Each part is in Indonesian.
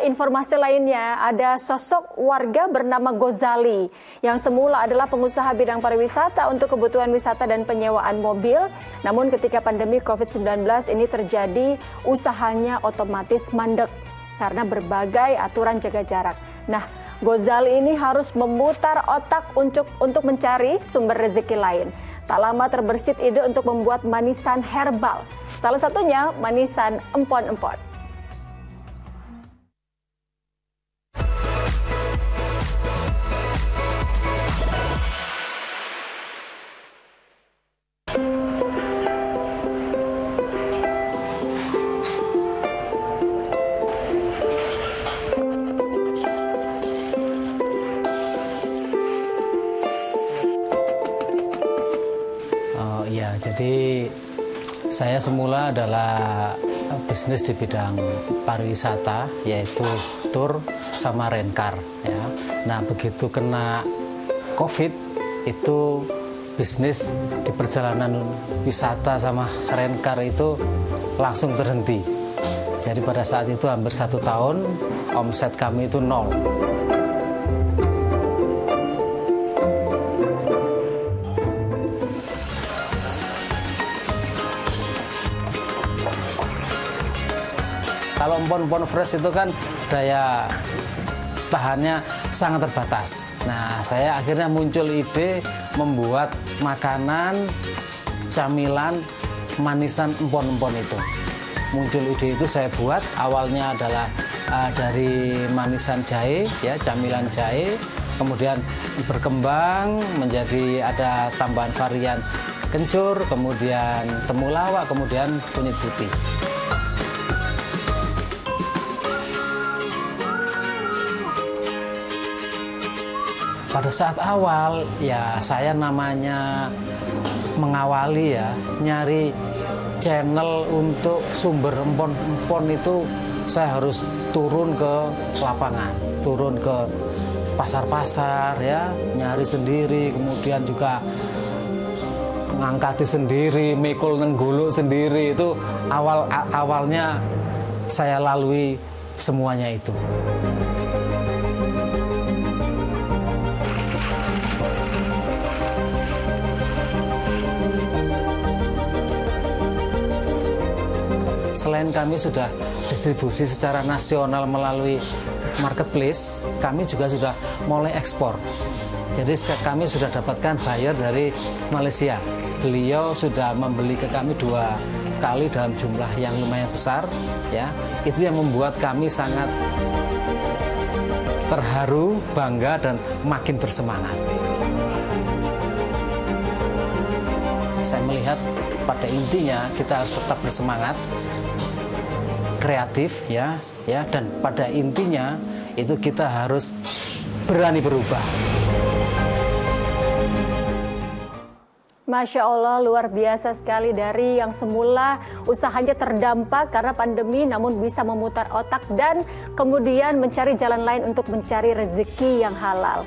informasi lainnya, ada sosok warga bernama Gozali yang semula adalah pengusaha bidang pariwisata untuk kebutuhan wisata dan penyewaan mobil. Namun ketika pandemi COVID-19 ini terjadi, usahanya otomatis mandek karena berbagai aturan jaga jarak. Nah, Gozali ini harus memutar otak untuk mencari sumber rezeki lain. Tak lama terbersit ide untuk membuat manisan herbal. Salah satunya manisan empon-empon. Jadi saya semula adalah bisnis di bidang pariwisata, yaitu tour sama rencar. Ya. Nah, begitu kena COVID, itu bisnis di perjalanan wisata sama rencar itu langsung terhenti. Jadi pada saat itu hampir 1 tahun, omset kami itu 0. Kalau empon-empon fresh itu kan daya tahannya sangat terbatas. Nah, saya akhirnya muncul ide membuat makanan, camilan, manisan empon-empon itu. Muncul ide itu saya buat, awalnya adalah dari manisan jahe, ya, camilan jahe, kemudian berkembang menjadi ada tambahan varian kencur, kemudian temulawak, kemudian kunyit putih. Pada saat awal, ya saya namanya mengawali ya, nyari channel untuk sumber empon-empon itu saya harus turun ke lapangan, turun ke pasar-pasar ya, nyari sendiri, kemudian juga ngangkati sendiri, mikul nenggulu sendiri. Itu awalnya saya lalui semuanya itu. Selain kami sudah distribusi secara nasional melalui marketplace, kami juga sudah mulai ekspor. Jadi kami sudah dapatkan buyer dari Malaysia. Beliau sudah membeli ke kami 2 kali dalam jumlah yang lumayan besar, ya. Itu yang membuat kami sangat terharu, bangga, dan makin bersemangat. Saya melihat pada intinya kita harus tetap bersemangat, kreatif ya, dan pada intinya itu kita harus berani berubah. Masya Allah, luar biasa sekali. Dari yang semula usahanya terdampak karena pandemi, namun bisa memutar otak dan kemudian mencari jalan lain untuk mencari rezeki yang halal.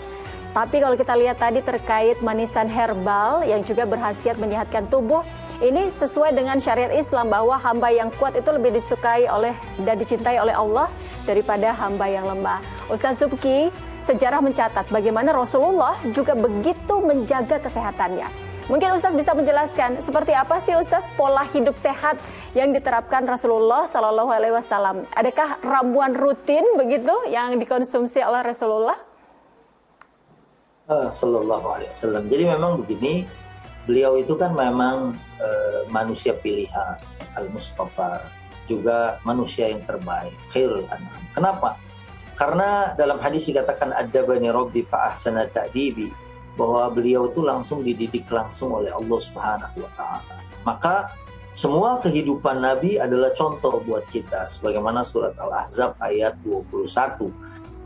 Tapi kalau kita lihat tadi terkait manisan herbal yang juga berkhasiat menyehatkan tubuh, ini sesuai dengan syariat Islam bahwa hamba yang kuat itu lebih disukai oleh dan dicintai oleh Allah daripada hamba yang lemah. Ustaz Subki, sejarah mencatat bagaimana Rasulullah juga begitu menjaga kesehatannya. Mungkin Ustaz bisa menjelaskan seperti apa sih Ustaz pola hidup sehat yang diterapkan Rasulullah Shallallahu Alaihi Wasallam? Adakah ramuan rutin begitu yang dikonsumsi oleh Rasulullah? Sallallahu Alaihi Wasallam. Jadi memang begini. Beliau itu kan memang manusia pilihan, Al-Mustafa, juga manusia yang terbaik, khairul anam. Kenapa? Karena dalam hadis dikatakan adabani rabbi fa ahsana ta'dibi, bahwa beliau itu langsung dididik langsung oleh Allah Subhanahu wa taala. Maka semua kehidupan Nabi adalah contoh buat kita, sebagaimana surat Al-Ahzab ayat 21.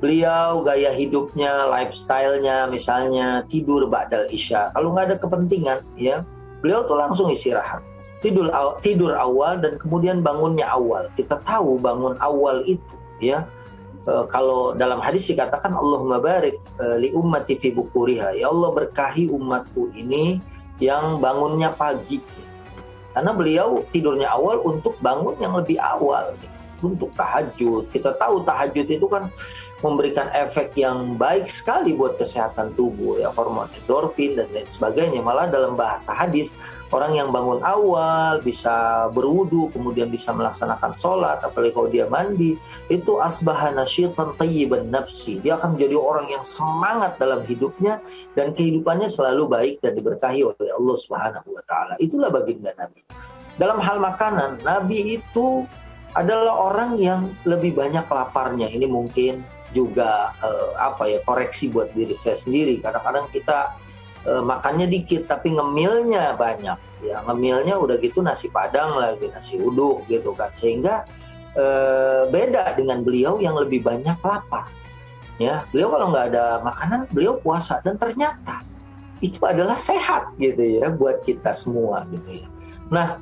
Beliau gaya hidupnya, lifestyle-nya, misalnya tidur ba'dal isya. Kalau nggak ada kepentingan, ya beliau tuh langsung istirahat. Tidur awal dan kemudian bangunnya awal. Kita tahu bangun awal itu, ya. Kalau dalam hadis dikatakan Allahumma barik li ummati fi bukuriha. Ya Allah berkahi umatku ini yang bangunnya pagi. Karena beliau tidurnya awal untuk bangun yang lebih awal. untuk tahajud. Kita tahu tahajud itu kan memberikan efek yang baik sekali buat kesehatan tubuh, ya, hormon endorfin dan lain sebagainya. Malah dalam bahasa hadis, orang yang bangun awal bisa berwudu, kemudian bisa melaksanakan sholat, apalagi kalau dia mandi, itu asbaha nasyitan thayyiban nafsi. Dia akan menjadi orang yang semangat dalam hidupnya dan kehidupannya selalu baik dan diberkahi oleh Allah Subhanahu wa taala. Itulah baginda Nabi. Dalam hal makanan, Nabi itu adalah orang yang lebih banyak laparnya. Ini mungkin juga koreksi buat diri saya sendiri. Kadang-kadang kita makannya dikit tapi ngemilnya banyak. Ya, ngemilnya udah gitu nasi padang lagi, nasi uduk gitu kan. Sehingga beda dengan beliau yang lebih banyak lapar. Ya, beliau kalau nggak ada makanan, beliau puasa, dan ternyata itu adalah sehat gitu ya buat kita semua gitu ya. Nah,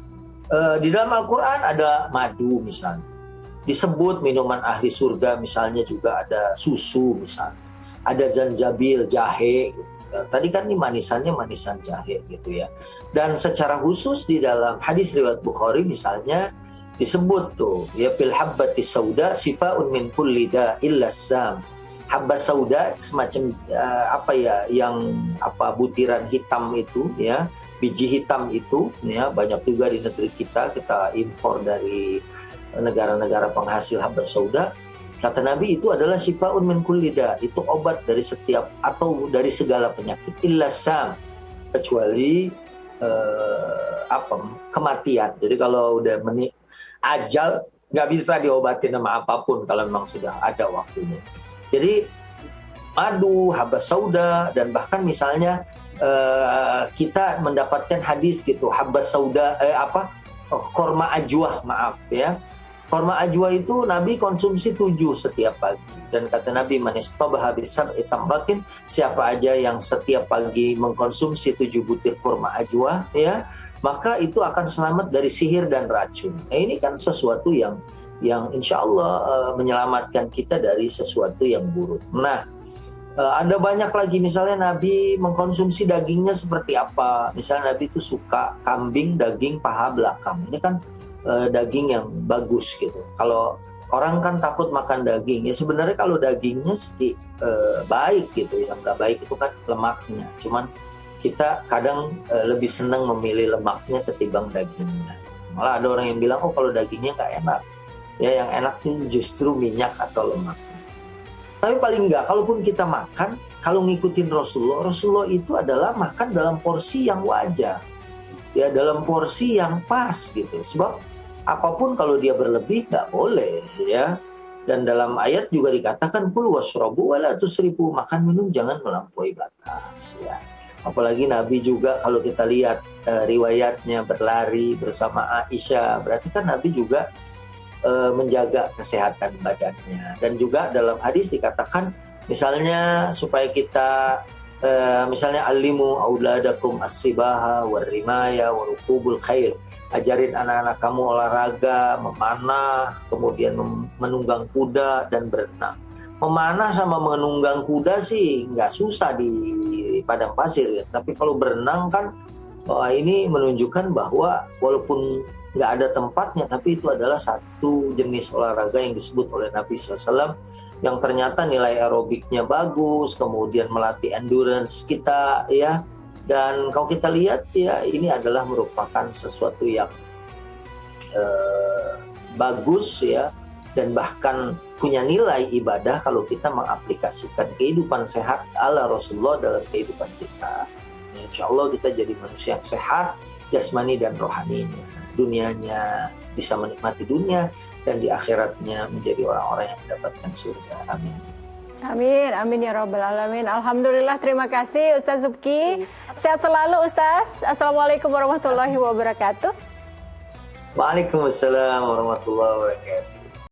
di dalam Al-Quran ada madu misalnya, disebut minuman ahli surga, misalnya juga ada susu misalnya, ada zanjabil, jahe gitu. Tadi kan ini manisannya manisan jahe gitu ya. Dan secara khusus di dalam hadis riwayat Bukhari misalnya disebut tuh ya, fil habbati sauda sifaun min kulli da illa sam. Habbas sauda semacam butiran hitam itu ya, biji hitam itu ya, banyak juga di negeri kita impor dari negara-negara penghasil habbas sauda. Kata Nabi itu adalah syifaun min kulli da, itu obat dari setiap atau dari segala penyakit, illa sam, kecuali kematian. Jadi kalau udah ajal nggak bisa diobatin sama apapun kalau memang sudah ada waktunya. Jadi madu, habbas sauda, dan bahkan misalnya kita mendapatkan hadis gitu, habbas sauda korma ajwah, maaf ya. Korma ajwa itu Nabi konsumsi 7 setiap pagi. Dan kata Nabi, man istabaha bisab'i tamratin, siapa aja yang setiap pagi mengkonsumsi 7 butir korma ajwa ya, maka itu akan selamat dari sihir dan racun. Nah, ini kan sesuatu yang insya Allah menyelamatkan kita dari sesuatu yang buruk. Nah, ada banyak lagi, misalnya Nabi mengkonsumsi dagingnya seperti apa. Misalnya Nabi itu suka kambing daging paha belakang. Ini kan daging yang bagus gitu. Kalau orang kan takut makan daging, ya sebenarnya kalau dagingnya sih baik gitu. Yang nggak baik itu kan lemaknya. Cuman kita kadang lebih senang memilih lemaknya ketimbang dagingnya. Malah ada orang yang bilang, oh kalau dagingnya nggak enak. Ya, yang enak itu justru minyak atau lemak. Tapi paling nggak, kalaupun kita makan, kalau ngikutin Rasulullah itu adalah makan dalam porsi yang wajar. Ya, dalam porsi yang pas gitu. Sebab apapun kalau dia berlebih nggak boleh ya. Dan dalam ayat juga dikatakan kulu washrabu wala tusrifu, makan minum jangan melampaui batas ya. Apalagi Nabi juga kalau kita lihat riwayatnya berlari bersama Aisyah, berarti kan Nabi juga menjaga kesehatan badannya. Dan juga dalam hadis dikatakan misalnya supaya kita misalnya alimu auladakum as-sibaha warrimaya warukubul khair, ajarin anak-anak kamu olahraga, memanah, kemudian menunggang kuda dan berenang. Memanah sama menunggang kuda sih nggak susah di padang pasir ya. Tapi kalau berenang kan ini menunjukkan bahwa walaupun nggak ada tempatnya, tapi itu adalah satu jenis olahraga yang disebut oleh Nabi SAW, yang ternyata nilai aerobiknya bagus, kemudian melatih endurance kita ya. Dan kalau kita lihat ya, ini adalah merupakan sesuatu yang bagus ya, dan bahkan punya nilai ibadah kalau kita mengaplikasikan kehidupan sehat ala Rasulullah dalam kehidupan kita. Insya Allah kita jadi manusia yang sehat jasmani dan rohaninya. Dunianya bisa menikmati dunia, dan di akhiratnya menjadi orang-orang yang mendapatkan surga. Amin. Amin, amin ya Rabbal Alamin. Alhamdulillah, terima kasih Ustaz Subki. Sehat selalu Ustaz. Assalamualaikum warahmatullahi wabarakatuh. Waalaikumsalam warahmatullahi wabarakatuh.